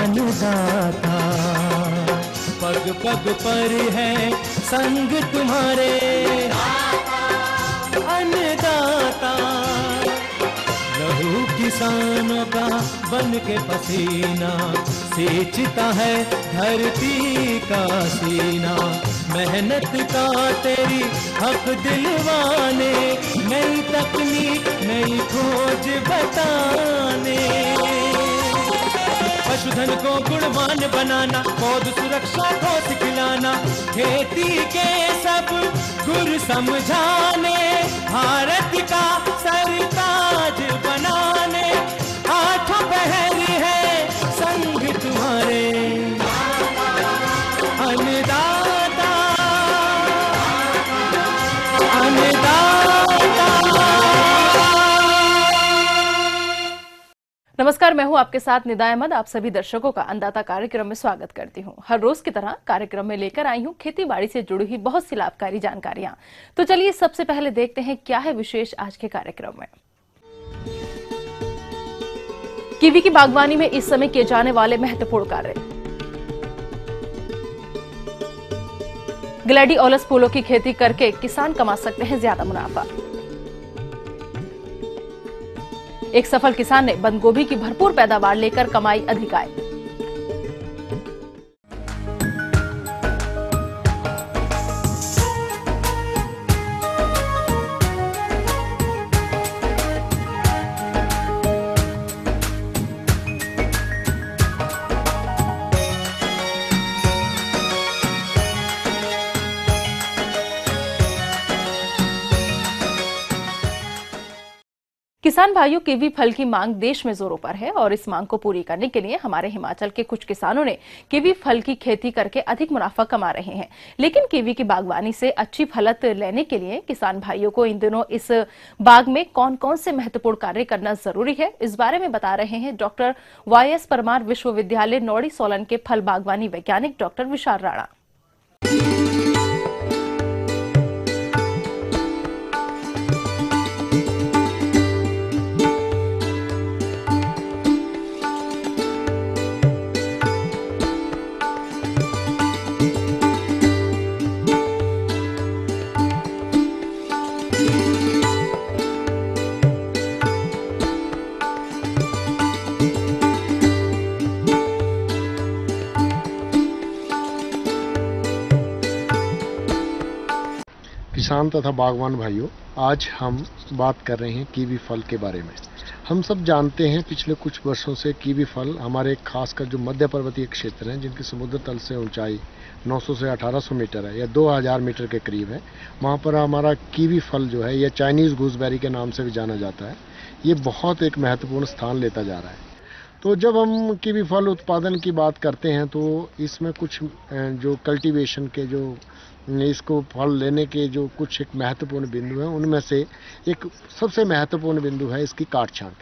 अन्नदाता। पग पग पर है संग तुम्हारे अन्नदाता। लहू किसानों का बन के पसीना सींचता है धरती का सीना। मेहनत का तेरी हक दिलवाने, नई तकनीक नई खोज बताने। पशुधन को गुणवान बनाना, पौध सुरक्षा को सिखलाना, खेती के सब गुर समझाने, भारत का सरताज बनाने। आठों पहर है संग तुम्हारे अन्नदाता अन्नदाता। नमस्कार, मैं हूं आपके साथ निदा अहमद। आप सभी दर्शकों का अन्नदाता कार्यक्रम में स्वागत करती हूं। हर रोज की तरह कार्यक्रम में लेकर आई हूं खेती बाड़ी से जुड़ी हुई बहुत सी लाभकारी जानकारियां। तो चलिए सबसे पहले देखते हैं क्या है विशेष आज के कार्यक्रम में। कीवी की बागवानी में इस समय किए जाने वाले महत्वपूर्ण कार्य। ग्लैडियोलस फूलों की खेती करके किसान कमा सकते हैं ज्यादा मुनाफा। एक सफल किसान ने बंद गोभी की भरपूर पैदावार लेकर कमाई अधिक आय। किसान भाइयों, कीवी फल की मांग देश में जोरों पर है और इस मांग को पूरी करने के लिए हमारे हिमाचल के कुछ किसानों ने कीवी फल की खेती करके अधिक मुनाफा कमा रहे हैं। लेकिन कीवी की बागवानी से अच्छी फलत लेने के लिए किसान भाइयों को इन दिनों इस बाग में कौन कौन से महत्वपूर्ण कार्य करना जरूरी है, इस बारे में बता रहे हैं डॉक्टर YS परमार विश्वविद्यालय नौड़ी सोलन के फल बागवानी वैज्ञानिक डॉक्टर विशाल राणा। किसान तथा बागवान भाइयों, आज हम बात कर रहे हैं कीवी फल के बारे में। हम सब जानते हैं पिछले कुछ वर्षों से कीवी फल हमारे खासकर जो मध्य पर्वतीय क्षेत्र हैं, जिनकी समुद्र तल से ऊंचाई 900 से 1800 मीटर है या 2000 मीटर के करीब है, वहाँ पर हमारा कीवी फल जो है, यह चाइनीज़ गूसबेरी के नाम से भी जाना जाता है, ये बहुत एक महत्वपूर्ण स्थान लेता जा रहा है। तो जब हम कीवी फल उत्पादन की बात करते हैं तो इसमें कुछ जो कल्टीवेशन के जो इसको फल लेने के जो कुछ एक महत्वपूर्ण बिंदु हैं, उनमें से एक सबसे महत्वपूर्ण बिंदु है इसकी काट छांट।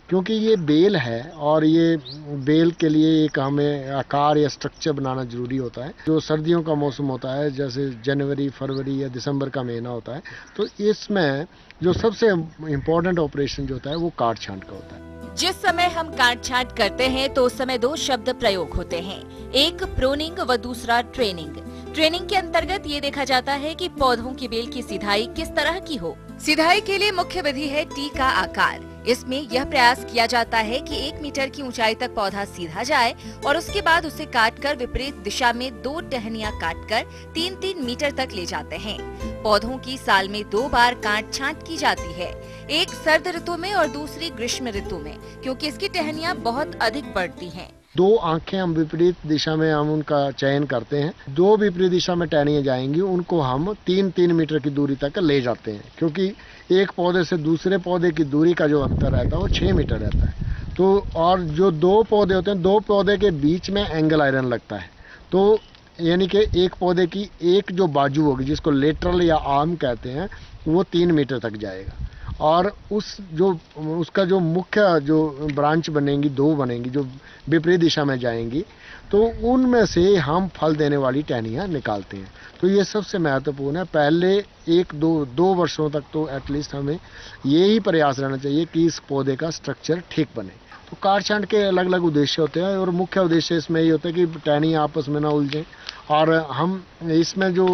क्योंकि ये बेल है और ये बेल के लिए एक हमें आकार या स्ट्रक्चर बनाना जरूरी होता है। जो सर्दियों का मौसम होता है, जैसे जनवरी, फरवरी या दिसंबर का महीना होता है, तो इसमें जो सबसे इम्पोर्टेंट ऑपरेशन जो होता है वो काट छांट का होता है। जिस समय हम काट छांट करते हैं तो उस समय दो शब्द प्रयोग होते हैं, एक प्रूनिंग व दूसरा ट्रेनिंग। ट्रेनिंग के अंतर्गत ये देखा जाता है कि पौधों की बेल की सिधाई किस तरह की हो। सिधाई के लिए मुख्य विधि है टी का आकार। इसमें यह प्रयास किया जाता है कि 1 मीटर की ऊंचाई तक पौधा सीधा जाए और उसके बाद उसे काटकर विपरीत दिशा में 2 टहनियां काटकर 3-3 मीटर तक ले जाते हैं। पौधों की साल में 2 बार काट छांट की जाती है, एक सर्द ऋतु में और दूसरी ग्रीष्म ऋतु में, क्योंकि इसकी टहनियां बहुत अधिक बढ़ती हैं। 2 आंखें हम विपरीत दिशा में हम उनका चयन करते हैं। 2 विपरीत दिशा में टहनियां जाएंगी, उनको हम 3-3 मीटर की दूरी तक ले जाते हैं, क्योंकि एक पौधे से दूसरे पौधे की दूरी का जो अंतर रहता है वो 6 मीटर रहता है। तो और जो 2 पौधे होते हैं, 2 पौधे के बीच में एंगल आयरन लगता है, तो यानी कि एक पौधे की एक जो बाजू होगी, जिसको लेटरल या आर्म कहते हैं, वो 3 मीटर तक जाएगा। और उसका जो मुख्य जो ब्रांच बनेंगी, 2 बनेंगी जो विपरीत दिशा में जाएंगी, तो उनमें से हम फल देने वाली टहनियाँ निकालते हैं। तो ये सबसे महत्वपूर्ण है। पहले 1-2 वर्षों तक तो एटलीस्ट हमें यही प्रयास रहना चाहिए कि इस पौधे का स्ट्रक्चर ठीक बने। तो तो काट छांट के अलग अलग उद्देश्य होते हैं और मुख्य उद्देश्य इसमें ये होता है कि टहनी आपस में ना उलझें, और हम इसमें जो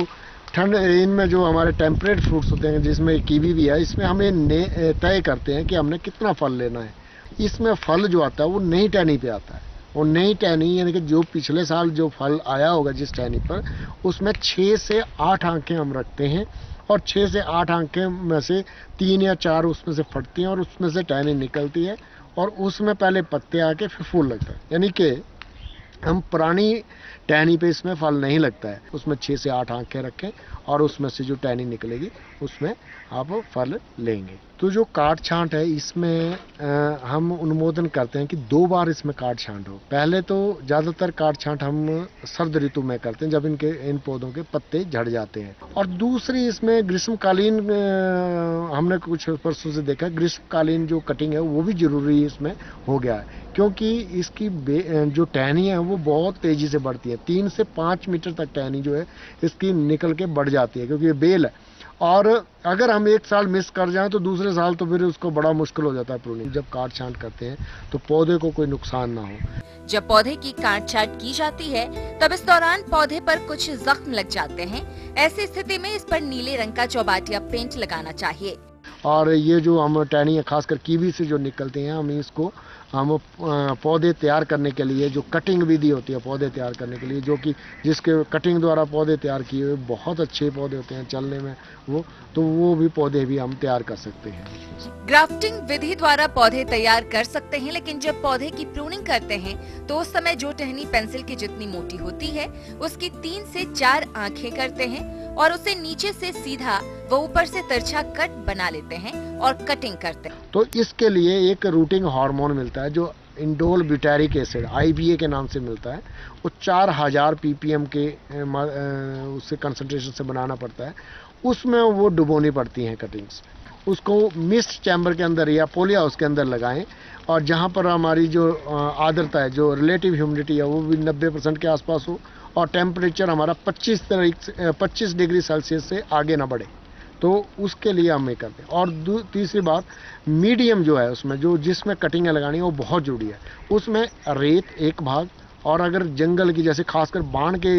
ठंड इनमें जो हमारे टेम्परेट फ्रूट्स होते हैं जिसमें कीवी भी है, इसमें हम ये तय करते हैं कि हमने कितना फल लेना है। इसमें फल जो आता है वो नई टहनी पे आता है, और नई टहनी यानी कि जो पिछले साल जो फल आया होगा जिस टहनी पर, उसमें 6 से 8 आंखें हम रखते हैं, और 6 से 8 आंखें में से 3 या 4 उसमें से फटती हैं और उसमें से टहनी निकलती है, और उसमें पहले पत्ते आके फिर फूल लगता है। यानी कि हम पुरानी टहनी पे इसमें फल नहीं लगता है, उसमें 6 से 8 आंखें रखें और उसमें से जो टहनी निकलेगी उसमें आप फल लेंगे। तो जो काट छांट है इसमें हम अनुमोदन करते हैं कि 2 बार इसमें काट छांट हो। पहले तो ज़्यादातर काट छांट हम सर्द ऋतु में करते हैं जब इन पौधों के पत्ते झड़ जाते हैं, और दूसरी इसमें ग्रीष्मकालीन हमने कुछ वर्षों से देखा ग्रीष्मकालीन जो कटिंग है वो भी जरूरी इसमें हो गया है, क्योंकि इसकी जो टहनी है वो बहुत तेजी से बढ़ती है। 3 से 5 मीटर तक टहनी जो है इसकी निकल के बढ़ जाती है, क्योंकि ये बेल है, और अगर हम एक साल मिस कर जाएं तो दूसरे साल तो फिर उसको बड़ा मुश्किल हो जाता है प्रूनिंग। जब काट छांट करते हैं तो पौधे को कोई नुकसान ना हो। जब पौधे की काट छांट की जाती है तब इस दौरान पौधे पर कुछ जख्म लग जाते हैं। ऐसी स्थिति में इस पर नीले रंग का चौबाटिया पेंट लगाना चाहिए। और ये जो हम टहनी है खासकर कीवी से जो निकलते हैं, हम पौधे तैयार करने के लिए जो कटिंग विधि होती है पौधे तैयार करने के लिए, जो कि जिसके कटिंग द्वारा पौधे तैयार किए हुए बहुत अच्छे पौधे होते हैं चलने में, वो भी पौधे भी हम तैयार कर सकते हैं। ग्राफ्टिंग विधि द्वारा पौधे तैयार कर सकते हैं, लेकिन जब पौधे की प्रूनिंग करते हैं तो उस समय जो टहनी पेंसिल की जितनी मोटी होती है उसकी 3 से 4 आंखें करते हैं और उसे नीचे से सीधा व ऊपर से तिरछा कट बना लेते हैं और कटिंग करते हैं। तो इसके लिए एक रूटिंग हार्मोन मिलता है जो इंडोल ब्यूटारिक एसिड IBA के नाम से मिलता है। वो 4000 ppm के उससे कंसंट्रेशन से बनाना पड़ता है, उसमें वो डुबोनी पड़ती हैं कटिंग्स। उसको मिस्ट चैम्बर के अंदर या पोली हाउस के अंदर लगाएं, और जहाँ पर हमारी जो आर्द्रता है, जो रिलेटिव ह्यूमिडिटी है, वो भी 90% के आसपास हो, और टेम्परेचर हमारा 25 डिग्री सेल्सियस से आगे ना बढ़े, तो उसके लिए हम ये करते हैं। और तीसरी बात, मीडियम जो है उसमें जिसमें कटिंगें लगानी है वो बहुत जरूरी है। उसमें रेत 1 भाग, और अगर जंगल की जैसे खासकर बाण के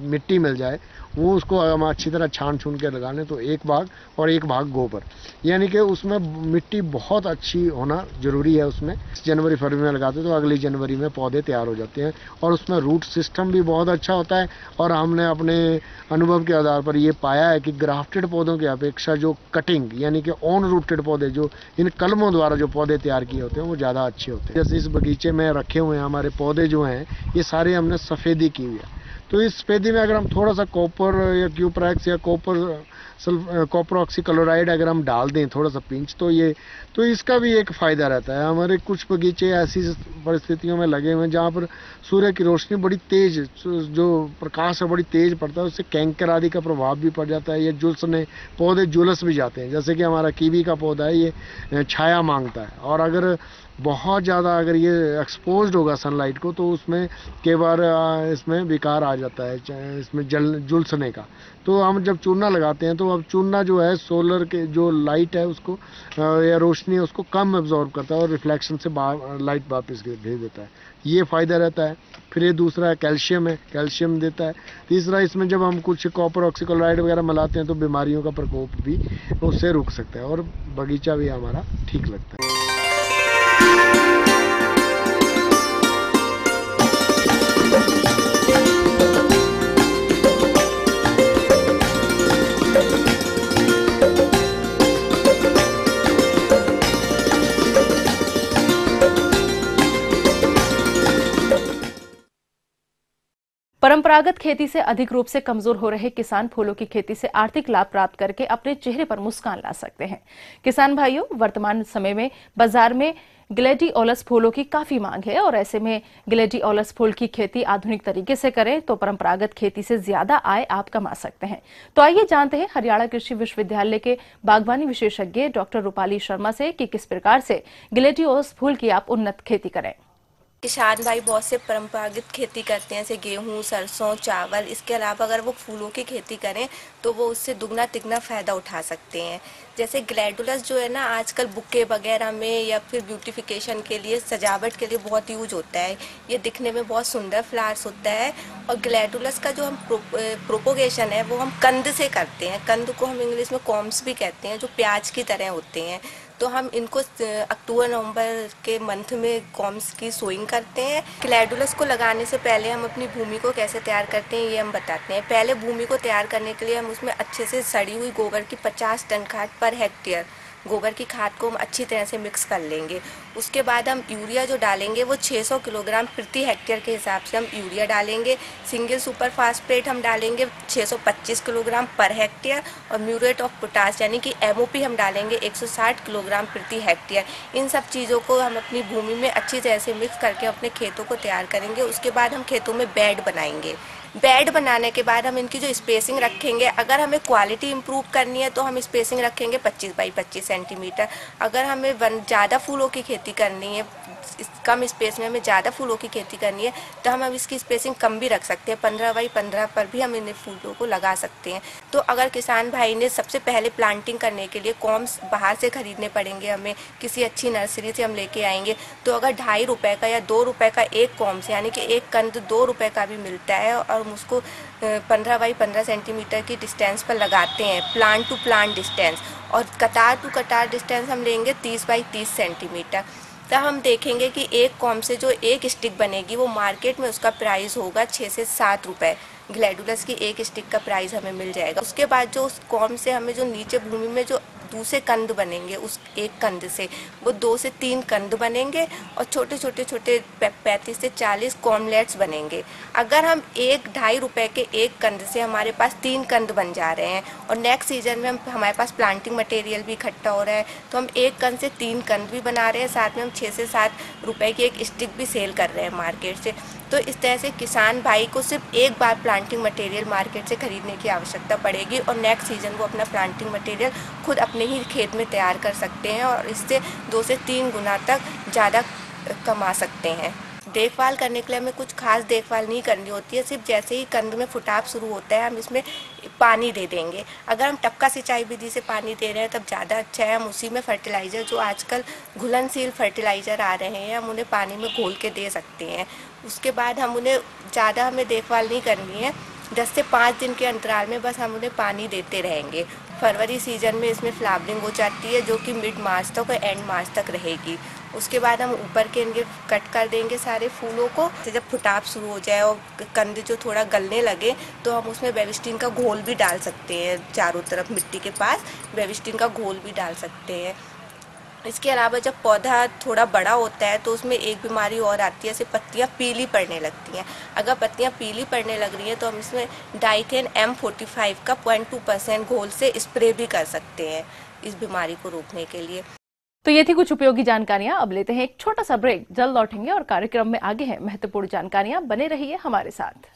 मिट्टी मिल जाए वो उसको हम अच्छी तरह छान छून के लगा लें तो 1 भाग, और 1 भाग गोबर, यानी कि उसमें मिट्टी बहुत अच्छी होना जरूरी है। उसमें जनवरी फरवरी में लगाते हैं तो अगली जनवरी में पौधे तैयार हो जाते हैं, और उसमें रूट सिस्टम भी बहुत अच्छा होता है। और हमने अपने अनुभव के आधार पर ये पाया है कि ग्राफ्टेड पौधों की अपेक्षा जो कटिंग यानी कि ऑन रूटेड पौधे, जो इन कलमों द्वारा जो पौधे तैयार किए होते हैं, वो ज़्यादा अच्छे होते हैं। जैसे इस बगीचे में रखे हुए हैं हमारे पौधे जो हैं, ये सारे हमने सफ़ेदी की हुई है। तो इस सफ़ेदी में अगर हम थोड़ा सा कॉपर या क्यूप्रैक्स या कॉपर ऑक्सीक्लोराइड अगर हम डाल दें थोड़ा सा पिंच, तो इसका भी एक फ़ायदा रहता है। हमारे कुछ बगीचे ऐसी परिस्थितियों में लगे हुए हैं जहाँ पर सूर्य की रोशनी बड़ी तेज़, जो प्रकाश है बड़ी तेज़ पड़ता है, उससे कैंकर आदि का प्रभाव भी पड़ जाता है। ये पौधे झुलस भी जाते हैं। जैसे कि हमारा कीवी का पौधा है, ये छाया मांगता है, और अगर बहुत ज़्यादा अगर ये एक्सपोज्ड होगा सनलाइट को तो उसमें कई बार इसमें विकार आ जाता है, इसमें झुलसने का। तो हम जब चूना लगाते हैं तो अब चूना जो है सोलर के जो लाइट है उसको या रोशनी है उसको कम एब्जॉर्ब करता है और रिफ्लेक्शन से लाइट वापस भेज देता है, ये फ़ायदा रहता है। फिर ये दूसरा है कैल्शियम कैल्शियम देता है। तीसरा, इसमें जब हम कुछ कॉपर ऑक्सीक्लोराइड वगैरह मिलाते हैं तो बीमारियों का प्रकोप भी उससे रुक सकता है, और बगीचा भी हमारा ठीक लगता है। परंपरागत खेती से अधिक रूप से कमजोर हो रहे किसान फूलों की खेती से आर्थिक लाभ प्राप्त करके अपने चेहरे पर मुस्कान ला सकते हैं। किसान भाइयों, वर्तमान समय में बाजार में ग्लैडियोलस फूलों की काफी मांग है, और ऐसे में ग्लैडियोलस फूल की खेती आधुनिक तरीके से करें तो परंपरागत खेती से ज्यादा आय आप कमा सकते हैं। तो आइए जानते हैं हरियाणा कृषि विश्वविद्यालय के बागवानी विशेषज्ञ डॉक्टर रूपाली शर्मा से कि किस प्रकार से ग्लैडियोलस फूल की आप उन्नत खेती करें। किसान भाई बहुत से परंपरागत खेती करते हैं, जैसे गेहूं, सरसों, चावल। इसके अलावा अगर वो फूलों की खेती करें तो वो उससे दुगना तिगना फ़ायदा उठा सकते हैं। जैसे ग्लैडुलस जो है ना, आजकल बुके वगैरह में या फिर ब्यूटिफिकेशन के लिए, सजावट के लिए बहुत यूज होता है। ये दिखने में बहुत सुंदर फ्लावर्स होता है। और ग्लैडुलस का जो हम प्रोपोगेशन है वो हम कंद से करते हैं। कंद को हम इंग्लिश में कॉम्स भी कहते हैं, जो प्याज की तरह होते हैं। तो हम इनको अक्टूबर नवंबर के मंथ में कॉम्स की सोइंग करते हैं। ग्लैडुलस को लगाने से पहले हम अपनी भूमि को कैसे तैयार करते हैं ये हम बताते हैं। पहले भूमि को तैयार करने के लिए हम उसमें अच्छे से सड़ी हुई गोबर की 50 टन खाद पर हेक्टेयर गोबर की खाद को हम अच्छी तरह से मिक्स कर लेंगे। उसके बाद हम यूरिया जो डालेंगे वो 600 किलोग्राम प्रति हेक्टेयर के हिसाब से हम यूरिया डालेंगे। सिंगल सुपर फास्फेट हम डालेंगे 625 किलोग्राम पर हेक्टेयर। और म्यूरेट ऑफ पोटाश यानी कि MOP हम डालेंगे 160 किलोग्राम प्रति हेक्टेयर। इन सब चीज़ों को हम अपनी भूमि में अच्छी तरह से मिक्स करके अपने खेतों को तैयार करेंगे। उसके बाद हम खेतों में बेड बनाएंगे। बेड बनाने के बाद हम इनकी जो स्पेसिंग रखेंगे, अगर हमें क्वालिटी इंप्रूव करनी है तो हम स्पेसिंग रखेंगे 25 बाई 25 सेंटीमीटर। अगर हमें ज़्यादा फूलों की खेती करनी है, कम स्पेस में हमें ज़्यादा फूलों की खेती करनी है तो हम इसकी स्पेसिंग कम भी रख सकते हैं। 15 बाई 15 पर भी हम इन फूलों को लगा सकते हैं। तो अगर किसान भाई ने सबसे पहले प्लांटिंग करने के लिए कॉम्स बाहर से खरीदने पड़ेंगे, हमें किसी अच्छी नर्सरी से हम लेके आएंगे। तो अगर 2.5 रुपये का या 2 रुपये का एक कॉम्स यानी कि एक कंद 2 रुपये का भी मिलता है और हम उसको 15 बाई 15 सेंटीमीटर की डिस्टेंस पर लगाते हैं, प्लांट टू प्लांट डिस्टेंस। और कतार टू कतार डिस्टेंस हम लेंगे 30 बाई 30 सेंटीमीटर। तब हम देखेंगे कि एक कॉम से जो एक स्टिक बनेगी वो मार्केट में उसका प्राइस होगा 6 से 7 रुपये। ग्लैडुलस की एक स्टिक का प्राइस हमें मिल जाएगा। उसके बाद जो उस कॉम से हमें जो नीचे भूमि में जो दूसरे कंद बनेंगे, उस एक कंद से वो 2 से 3 कंद बनेंगे और छोटे छोटे 35 से 40 कॉर्नलेट्स बनेंगे। अगर हम 1-2.5 रुपये के एक कंद से हमारे पास 3 कंद बन जा रहे हैं और नेक्स्ट सीजन में हमारे पास प्लांटिंग मटेरियल भी इकट्ठा हो रहा है तो हम एक कंद से 3 कंद भी बना रहे हैं, साथ में हम 6 से 7 रुपये की एक स्टिक भी सेल कर रहे हैं मार्केट से। तो इस तरह से किसान भाई को सिर्फ एक बार प्लांटिंग मटेरियल मार्केट से खरीदने की आवश्यकता पड़ेगी और नेक्स्ट सीजन वो अपना प्लांटिंग मटेरियल खुद अपने ही खेत में तैयार कर सकते हैं और इससे 2 से 3 गुना तक ज़्यादा कमा सकते हैं। देखभाल करने के लिए हमें कुछ खास देखभाल नहीं करनी होती है, सिर्फ जैसे ही कंद में फुटाव शुरू होता है हम इसमें पानी दे देंगे। अगर हम टपका सिंचाई विधि से पानी दे रहे हैं तब ज़्यादा अच्छा है। हम उसी में फर्टिलाइज़र, जो आजकल घुलनशील फर्टिलाइज़र आ रहे हैं, हम उन्हें पानी में घोल के दे सकते हैं। उसके बाद हम उन्हें ज़्यादा हमें देखभाल नहीं करनी है, 10 से 5 दिन के अंतराल में बस हम उन्हें पानी देते रहेंगे। फरवरी सीजन में इसमें फ्लावरिंग हो जाती है जो कि मिड मार्च तक और एंड मार्च तक रहेगी। उसके बाद हम ऊपर के इनके कट कर देंगे सारे फूलों को। जब फुटाव शुरू हो जाए और कंद जो थोड़ा गलने लगे तो हम उसमें बेबिस्टिन का घोल भी डाल सकते हैं। चारों तरफ मिट्टी के पास बेबिस्टिन का घोल भी डाल सकते हैं। इसके अलावा जब पौधा थोड़ा बड़ा होता है तो उसमें एक बीमारी और आती है, जैसे पत्तियां पीली पड़ने लगती हैं। अगर पत्तियां पीली पड़ने लग रही हैं तो हम इसमें डाइथेन M45 का 0.2% घोल से स्प्रे भी कर सकते हैं इस बीमारी को रोकने के लिए। तो ये थी कुछ उपयोगी जानकारियां। अब लेते हैं एक छोटा सा ब्रेक, जल्द लौटेंगे और कार्यक्रम में आगे हैं महत्वपूर्ण जानकारियां। बने रहिए हमारे साथ।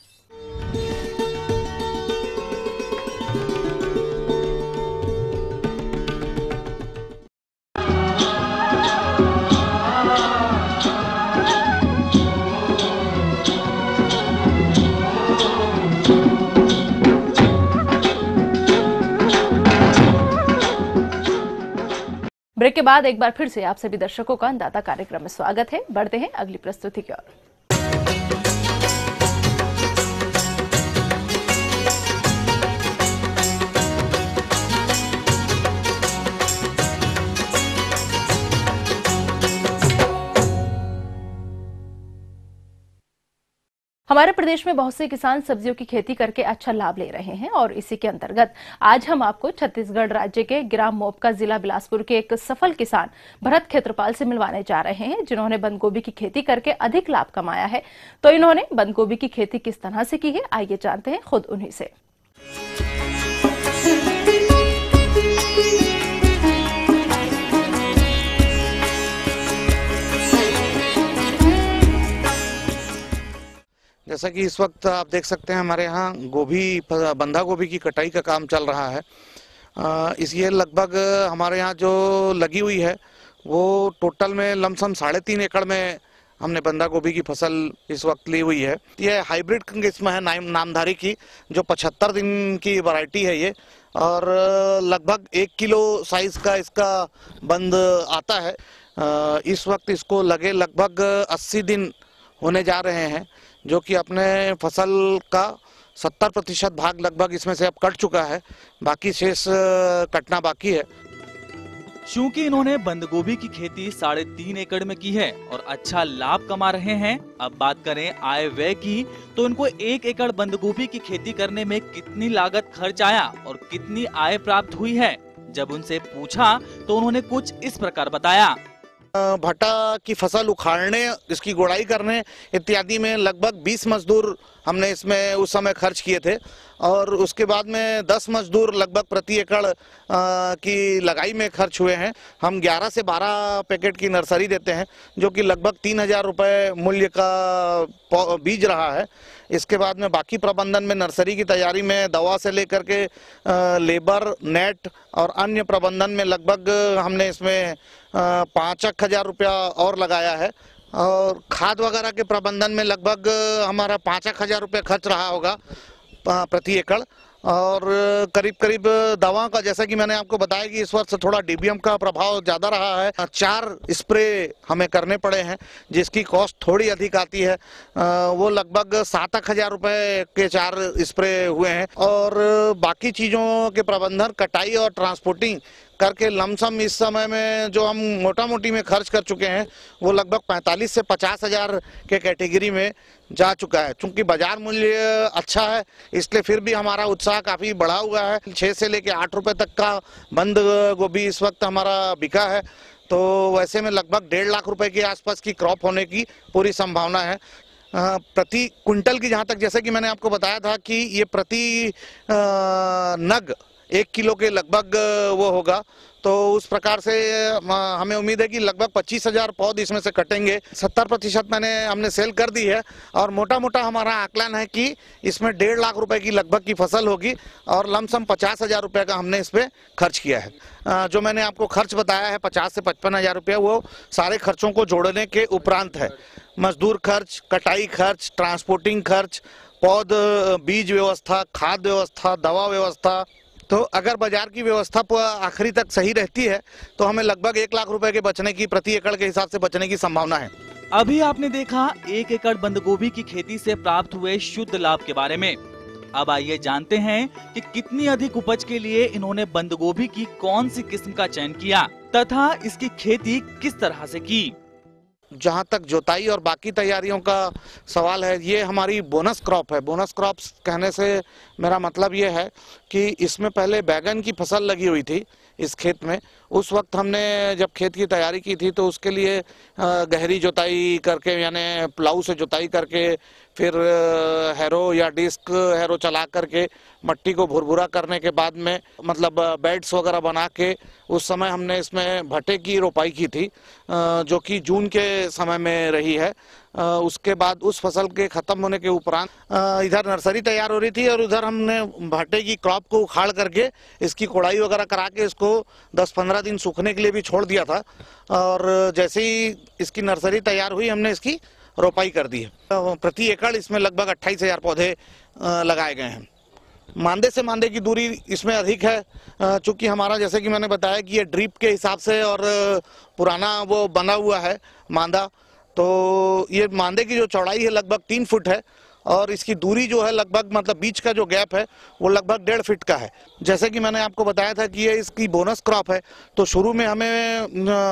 ब्रेक के बाद एक बार फिर से आप सभी दर्शकों का अन्नदाता कार्यक्रम में स्वागत है। बढ़ते हैं अगली प्रस्तुति की ओर। हमारे प्रदेश में बहुत से किसान सब्जियों की खेती करके अच्छा लाभ ले रहे हैं और इसी के अंतर्गत आज हम आपको छत्तीसगढ़ राज्य के ग्राम मोपका जिला बिलासपुर के एक सफल किसान भरत खेत्रपाल से मिलवाने जा रहे हैं, जिन्होंने बंद गोभी की खेती करके अधिक लाभ कमाया है। तो इन्होंने बंद गोभी की खेती किस तरह से की है, आइए जानते हैं खुद उन्हीं से। जैसा कि इस वक्त आप देख सकते हैं हमारे यहाँ बंधा गोभी की कटाई का काम चल रहा है। ये लगभग हमारे यहाँ जो लगी हुई है वो टोटल में लमसम 3.5 एकड़ में हमने बंदा गोभी की फसल इस वक्त ली हुई है। ये हाइब्रिड किस्म है नामधारी की, जो 75 दिन की वैरायटी है ये, और लगभग 1 किलो साइज का इसका बंद आता है। इस वक्त इसको लगे लगभग 80 दिन होने जा रहे हैं, जो कि अपने फसल का 70% भाग लगभग इसमें से अब कट चुका है, बाकी शेष कटना बाकी है। चूंकि इन्होंने बंद गोभी की खेती 3.5 एकड़ में की है और अच्छा लाभ कमा रहे हैं, अब बात करें आय व्यय की, तो इनको 1 एकड़ बंद गोभी की खेती करने में कितनी लागत खर्च आया और कितनी आय प्राप्त हुई है। जब उनसे पूछा तो उन्होंने कुछ इस प्रकार बताया। भट्टा की फसल उखाड़ने, इसकी गुड़ाई करने इत्यादि में लगभग 20 मजदूर हमने इसमें उस समय खर्च किए थे, और उसके बाद में 10 मजदूर लगभग प्रति एकड़ की लगाई में खर्च हुए हैं। हम 11 से 12 पैकेट की नर्सरी देते हैं, जो कि लगभग 3000 रुपये मूल्य का बीज रहा है। इसके बाद में बाकी प्रबंधन में नर्सरी की तैयारी में दवा से लेकर के लेबर, नेट और अन्य प्रबंधन में लगभग हमने इसमें 5,000 रुपया और लगाया है, और खाद वगैरह के प्रबंधन में लगभग हमारा 5,000 रुपये खर्च रहा होगा प्रति एकड़। और करीब करीब दवा का, जैसा कि मैंने आपको बताया कि इस वर्ष थोड़ा डीबीएम का प्रभाव ज़्यादा रहा है, 4 स्प्रे हमें करने पड़े हैं, जिसकी कॉस्ट थोड़ी अधिक आती है। वो लगभग 7,000 रुपये के 4 स्प्रे हुए हैं। और बाकी चीज़ों के प्रबंधन, कटाई और ट्रांसपोर्टिंग करके लमसम इस समय में जो हम मोटा मोटी में खर्च कर चुके हैं, वो लगभग 45 से 50,000 के कैटेगरी में जा चुका है। चूंकि बाजार मूल्य अच्छा है, इसलिए फिर भी हमारा उत्साह काफ़ी बढ़ा हुआ है। 6 से लेके 8 रुपए तक का बंद गोभी इस वक्त हमारा बिका है। तो वैसे में लगभग 1.5 लाख रुपए के आसपास की क्रॉप होने की पूरी संभावना है। प्रति क्विंटल की, जहाँ तक जैसे कि मैंने आपको बताया था कि ये प्रति नग 1 किलो के लगभग वो होगा, तो उस प्रकार से हमें उम्मीद है कि लगभग 25,000 पौध इसमें से कटेंगे। 70% हमने सेल कर दी है, और मोटा मोटा हमारा आकलन है कि इसमें 1.5 लाख रुपए की लगभग की फसल होगी, और लमसम 50,000 रुपये का हमने इस पर खर्च किया है। जो मैंने आपको खर्च बताया है 50 से 55,000 रुपया, वो सारे खर्चों को जोड़ने के उपरांत है। मजदूर खर्च, कटाई खर्च, ट्रांसपोर्टिंग खर्च, पौध बीज व्यवस्था, खाद व्यवस्था, दवा व्यवस्था। तो अगर बाजार की व्यवस्था आखिरी तक सही रहती है तो हमें लगभग 1 लाख रुपए के बचने की, प्रति एकड़ के हिसाब से बचने की संभावना है। अभी आपने देखा 1 एकड़ बंद गोभी की खेती से प्राप्त हुए शुद्ध लाभ के बारे में। अब आइए जानते हैं कि कितनी अधिक उपज के लिए इन्होंने बंद गोभी की कौन सी किस्म का चयन किया तथा इसकी खेती किस तरह से की। जहाँ तक जोताई और बाकी तैयारियों का सवाल है, ये हमारी बोनस क्रॉप है। बोनस क्रॉप्स कहने से मेरा मतलब ये है कि इसमें पहले बैगन की फसल लगी हुई थी इस खेत में। उस वक्त हमने जब खेत की तैयारी की थी तो उसके लिए गहरी जोताई करके, यानी प्लाऊ से जोताई करके, फिर हैरो या डिस्क हैरो चला करके मट्टी को भुरभुरा करने के बाद में, मतलब बेड्स वगैरह बना के, उस समय हमने इसमें भट्टे की रोपाई की थी, जो कि जून के समय में रही है। उसके बाद उस फसल के खत्म होने के उपरांत इधर नर्सरी तैयार हो रही थी, और उधर हमने भट्टे की क्रॉप को उखाड़ करके इसकी कोड़ाई वगैरह करा के इसको 10-15 दिन सूखने के लिए भी छोड़ दिया था। और जैसे ही इसकी नर्सरी तैयार हुई, हमने इसकी रोपाई कर दी है। प्रति एकड़ इसमें लगभग 28,000 पौधे लगाए गए हैं। मांदे से मांदे की दूरी इसमें अधिक है, चूंकि हमारा, जैसे कि मैंने बताया कि ये ड्रिप के हिसाब से और पुराना वो बना हुआ है मांदा, तो ये मांदे की जो चौड़ाई है लगभग 3 फुट है, और इसकी दूरी जो है लगभग, मतलब बीच का जो गैप है वो लगभग 1.5 फीट का है। जैसे कि मैंने आपको बताया था कि ये इसकी बोनस क्रॉप है, तो शुरू में हमें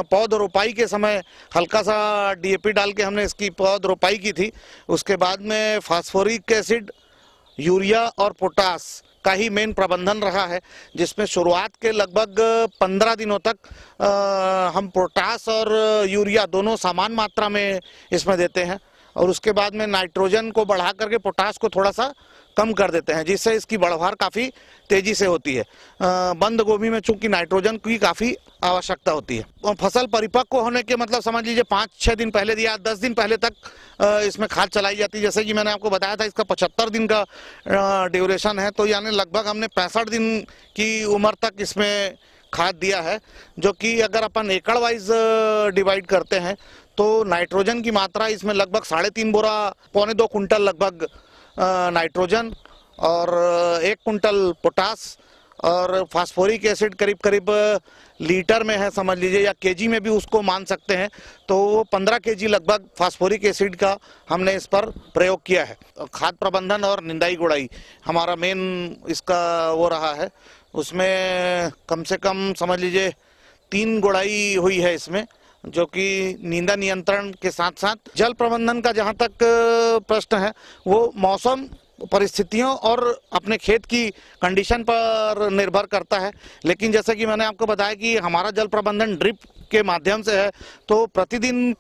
पौध रोपाई के समय हल्का सा DAP डाल के हमने इसकी पौध रोपाई की थी। उसके बाद में फास्फोरिक एसिड, यूरिया और पोटास का ही मेन प्रबंधन रहा है, जिसमें शुरुआत के लगभग 15 दिनों तक हम पोटास और यूरिया दोनों समान मात्रा में इसमें देते हैं, और उसके बाद में नाइट्रोजन को बढ़ा करके पोटास को थोड़ा सा कम कर देते हैं, जिससे इसकी बढ़वार काफ़ी तेजी से होती है। बंद गोभी में चूंकि नाइट्रोजन की काफ़ी आवश्यकता होती है। फसल परिपक्व होने के, मतलब समझ लीजिए 5-6 दिन पहले या 10 दिन पहले तक इसमें खाद चलाई जाती है। जैसे कि मैंने आपको बताया था इसका 75 दिन का ड्यूरेशन है, तो यानी लगभग हमने 65 दिन की उम्र तक इसमें खाद दिया है, जो कि अगर अपन एकड़ वाइज डिवाइड करते हैं तो नाइट्रोजन की मात्रा इसमें लगभग 3.5 बोरा, 1.25 कुंटल लगभग नाइट्रोजन और 1 कुंटल पोटास और फास्फोरिक एसिड करीब करीब लीटर में है समझ लीजिए, या केजी में भी उसको मान सकते हैं। तो वो 15 केजी लगभग फास्फोरिक एसिड का हमने इस पर प्रयोग किया है। खाद प्रबंधन और निंदाई गुड़ाई हमारा मेन इसका वो रहा है। उसमें कम से कम समझ लीजिए 3 गुड़ाई हुई है इसमें, जो कि नींदा नियंत्रण के साथ साथ जल प्रबंधन का जहाँ तक प्रश्न है वो मौसम परिस्थितियों और अपने खेत की कंडीशन पर निर्भर करता है। लेकिन जैसे कि मैंने आपको बताया कि हमारा जल प्रबंधन ड्रिप के माध्यम से है, तो प्रतिदिन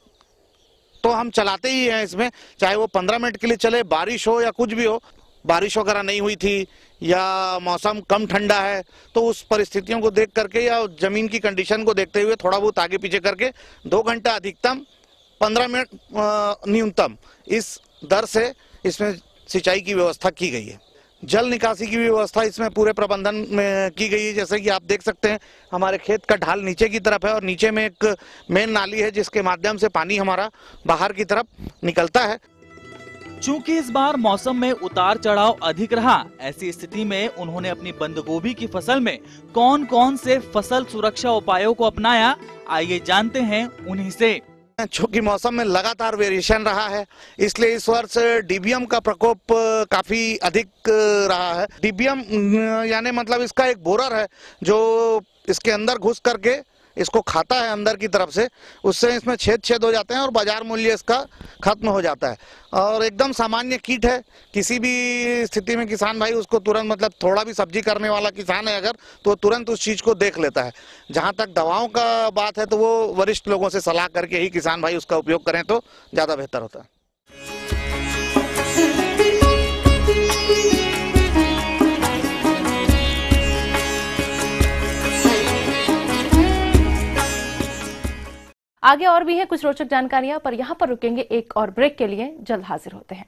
तो हम चलाते ही हैं इसमें, चाहे वो 15 मिनट के लिए चले, बारिश हो या कुछ भी हो। बारिश वगैरह नहीं हुई थी या मौसम कम ठंडा है, तो उस परिस्थितियों को देख करके या जमीन की कंडीशन को देखते हुए थोड़ा बहुत आगे पीछे करके 2 घंटा अधिकतम, 15 मिनट न्यूनतम, इस दर से इसमें सिंचाई की व्यवस्था की गई है। जल निकासी की व्यवस्था इसमें पूरे प्रबंधन में की गई है। जैसे कि आप देख सकते हैं हमारे खेत का ढाल नीचे की तरफ है और नीचे में एक मेन नाली है जिसके माध्यम से पानी हमारा बाहर की तरफ निकलता है। चूंकि इस बार मौसम में उतार चढ़ाव अधिक रहा, ऐसी स्थिति में उन्होंने अपनी बंद गोभी की फसल में कौन कौन से फसल सुरक्षा उपायों को अपनाया, आइए जानते हैं उन्हीं से। चूंकि मौसम में लगातार वेरिएशन रहा है, इसलिए इस वर्ष डिबियम का प्रकोप काफी अधिक रहा है। डिबियम यानी मतलब इसका एक बोरर है जो इसके अंदर घुस करके इसको खाता है अंदर की तरफ से, उससे इसमें छेद हो जाते हैं और बाजार मूल्य इसका खत्म हो जाता है। और एकदम सामान्य कीट है, किसी भी स्थिति में किसान भाई उसको तुरंत, मतलब थोड़ा भी सब्जी करने वाला किसान है अगर, तो तुरंत उस चीज को देख लेता है। जहां तक दवाओं का बात है तो वो वरिष्ठ लोगों से सलाह करके ही किसान भाई उसका उपयोग करें तो ज्यादा बेहतर होता है। आगे और भी है कुछ रोचक जानकारियां, पर यहां पर रुकेंगे एक और ब्रेक के लिए। जल्द हाजिर होते हैं।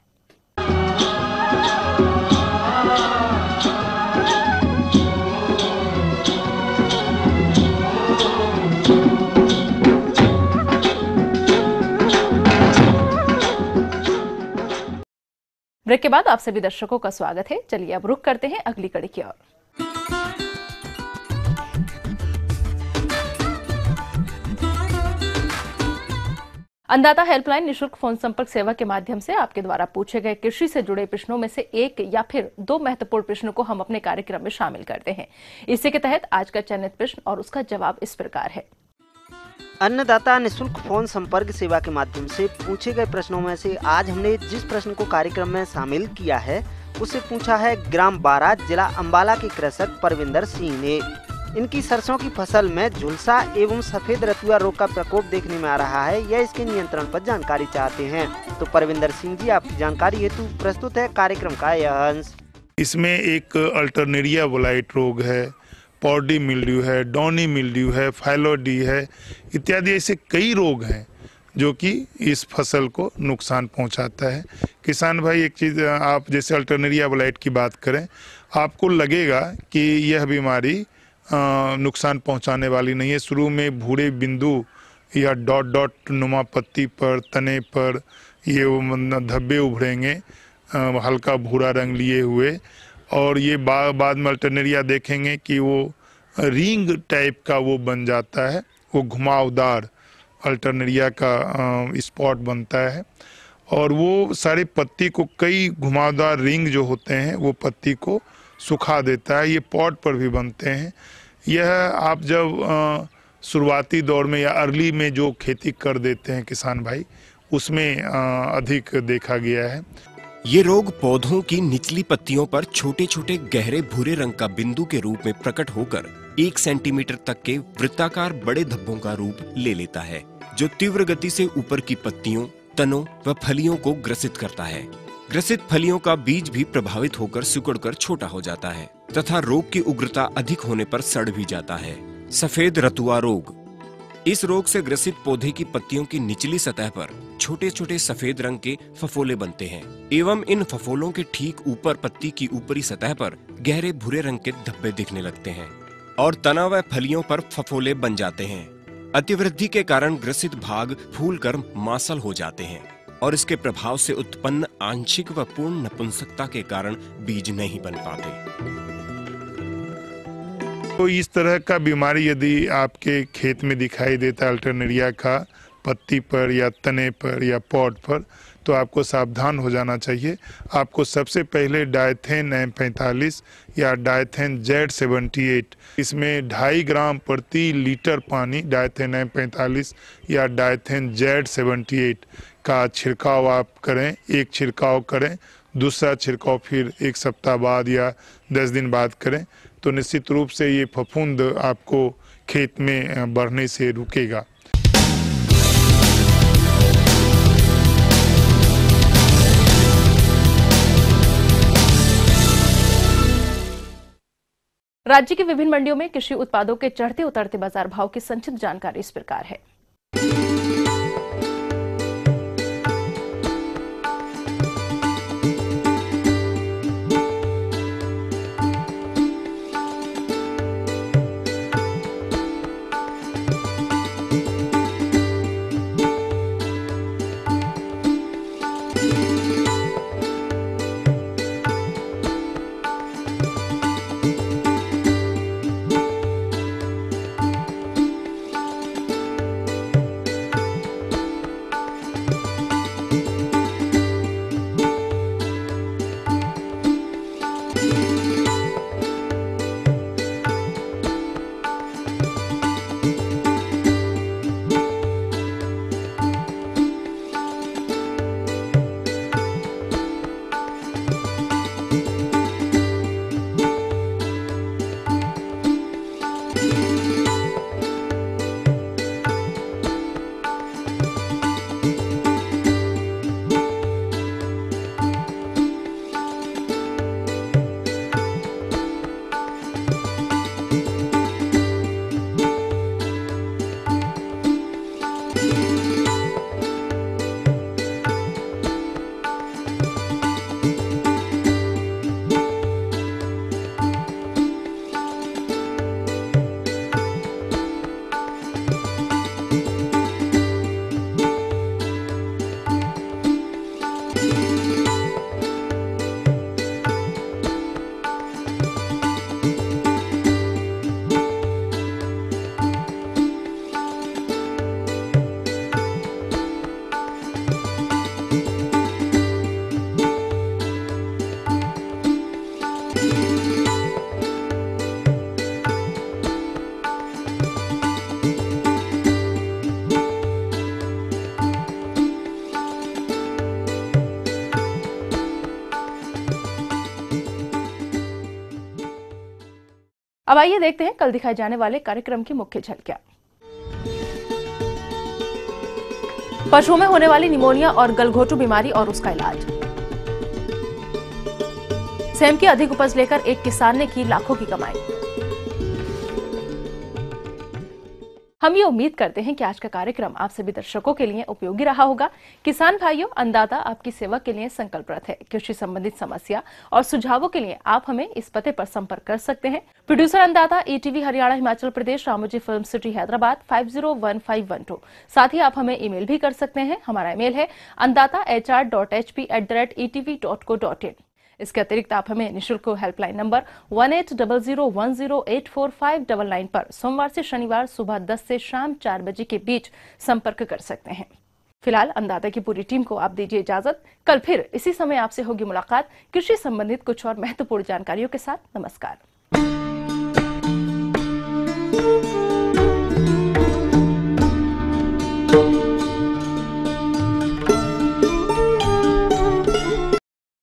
ब्रेक के बाद आप सभी दर्शकों का स्वागत है। चलिए अब रुक करते हैं अगली कड़ी की ओर। अन्नदाता हेल्पलाइन निशुल्क फोन संपर्क सेवा के माध्यम से आपके द्वारा पूछे गए कृषि से जुड़े प्रश्नों में से एक या फिर 2 महत्वपूर्ण प्रश्नों को हम अपने कार्यक्रम में शामिल करते हैं। इसी के तहत आज का चयनित प्रश्न और उसका जवाब इस प्रकार है। अन्नदाता निशुल्क फोन संपर्क सेवा के माध्यम से पूछे गए प्रश्नों में से आज हमने जिस प्रश्न को कार्यक्रम में शामिल किया है उसे पूछा है ग्राम बारा, जिला अंबाला के कृषक परविंदर सिंह ने। इनकी सरसों की फसल में झुलसा एवं सफेद रतुआ रोग का प्रकोप देखने में आ रहा है, यह इसके नियंत्रण पर जानकारी चाहते हैं। तो परविंदर सिंह जी, आपकी जानकारी हेतु प्रस्तुत है कार्यक्रम का यह अंश। इसमें एक अल्टरनेरिया ब्लाइट रोग है, पॉडी मिल्ड्यू है, डॉनी मिल्ड्यू है, फाइलोडी है, इत्यादि ऐसे कई रोग हैं जो कि इस फसल को नुकसान पहुंचाता है। किसान भाई, एक चीज़ आप जैसे अल्टरनेरिया ब्लाइट की बात करें, आपको लगेगा कि यह बीमारी नुकसान पहुंचाने वाली नहीं है। शुरू में भूरे बिंदु या डॉट डॉट नुमा पत्ती पर, तने पर ये धब्बे उभरेंगे हल्का भूरा रंग लिए हुए, और ये बाद में अल्टरनेरिया देखेंगे कि वो रिंग टाइप का वो बन जाता है, वो घुमावदार अल्टरनेरिया का स्पॉट बनता है, और वो सारे पत्ती को, कई घुमावदार रिंग जो होते हैं वो पत्ती को सुखा देता है। ये पॉट पर भी बनते हैं। यह आप जब शुरुआती दौर में या अर्ली में जो खेती कर देते हैं किसान भाई, उसमें अधिक देखा गया है। ये रोग पौधों की निचली पत्तियों पर छोटे छोटे गहरे भूरे रंग का बिंदु के रूप में प्रकट होकर 1 सेंटीमीटर तक के वृत्ताकार बड़े धब्बों का रूप ले लेता है, जो तीव्र गति से ऊपर की पत्तियों, तनों व फलियों को ग्रसित करता है। ग्रसित फलियों का बीज भी प्रभावित होकर सिकुड़कर छोटा हो जाता है तथा रोग की उग्रता अधिक होने पर सड़ भी जाता है। सफेद रतुआ रोग। इस रोग से ग्रसित पौधे की पत्तियों की निचली सतह पर छोटे छोटे सफेद रंग के फफोले बनते हैं एवं इन फफोलों के ठीक ऊपर पत्ती की ऊपरी सतह पर गहरे भूरे रंग के धब्बे दिखने लगते हैं और तना व फलियों पर फफोले बन जाते हैं। अतिवृद्धि के कारण ग्रसित भाग फूलकर मांसल हो जाते हैं और इसके प्रभाव से उत्पन्न आंशिक व पूर्ण नपुंसकता के कारण बीज नहीं बन पाते। तो इस तरह का बीमारी यदि आपके खेत में दिखाई देता है अल्टरनेरिया का पत्ती पर या तने पर या पॉट पर, तो आपको सावधान हो जाना चाहिए। आपको सबसे पहले डायथेन M45 या डायथेन Z78, इसमें 2.5 ग्राम प्रति लीटर पानी डायथेन M45 या डायथेन Z78 का छिड़काव आप करें। एक छिड़काव करें, दूसरा छिड़काव फिर 1 सप्ताह बाद या 10 दिन बाद करें, तो निश्चित रूप से ये फफूंद आपको खेत में बढ़ने से रुकेगा। राज्य की विभिन्न मंडियों में कृषि उत्पादों के चढ़ते उतरते बाजार भाव की संक्षिप्त जानकारी इस प्रकार है। अब आइए देखते हैं कल दिखाए जाने वाले कार्यक्रम की मुख्य झलकियां। पशुओं में होने वाली निमोनिया और गलघोटू बीमारी और उसका इलाज। सेम की अधिक उपज लेकर एक किसान ने की लाखों की कमाई। हम ये उम्मीद करते हैं कि आज का कार्यक्रम आप सभी दर्शकों के लिए उपयोगी रहा होगा। किसान भाइयों, अन्नदाता आपकी सेवा के लिए संकल्परत है। कृषि संबंधित समस्या और सुझावों के लिए आप हमें इस पते पर संपर्क कर सकते हैं। प्रोड्यूसर अन्नदाता, ETV Haryana Himachal Pradesh, Ramoji film city Hyderabad 501512। साथ ही आप हमें ईमेल भी कर सकते हैं। हमारा ईमेल है annadaata.hr.hp@etv.co.in। इसके अतिरिक्त आप हमें निःशुल्क हेल्पलाइन नंबर 1800108599 पर सोमवार से शनिवार सुबह 10 से शाम 4 बजे के बीच संपर्क कर सकते हैं। फिलहाल अन्नदाता की पूरी टीम को आप दीजिए इजाजत। कल फिर इसी समय आपसे होगी मुलाकात कृषि संबंधित कुछ और महत्वपूर्ण जानकारियों के साथ। नमस्कार।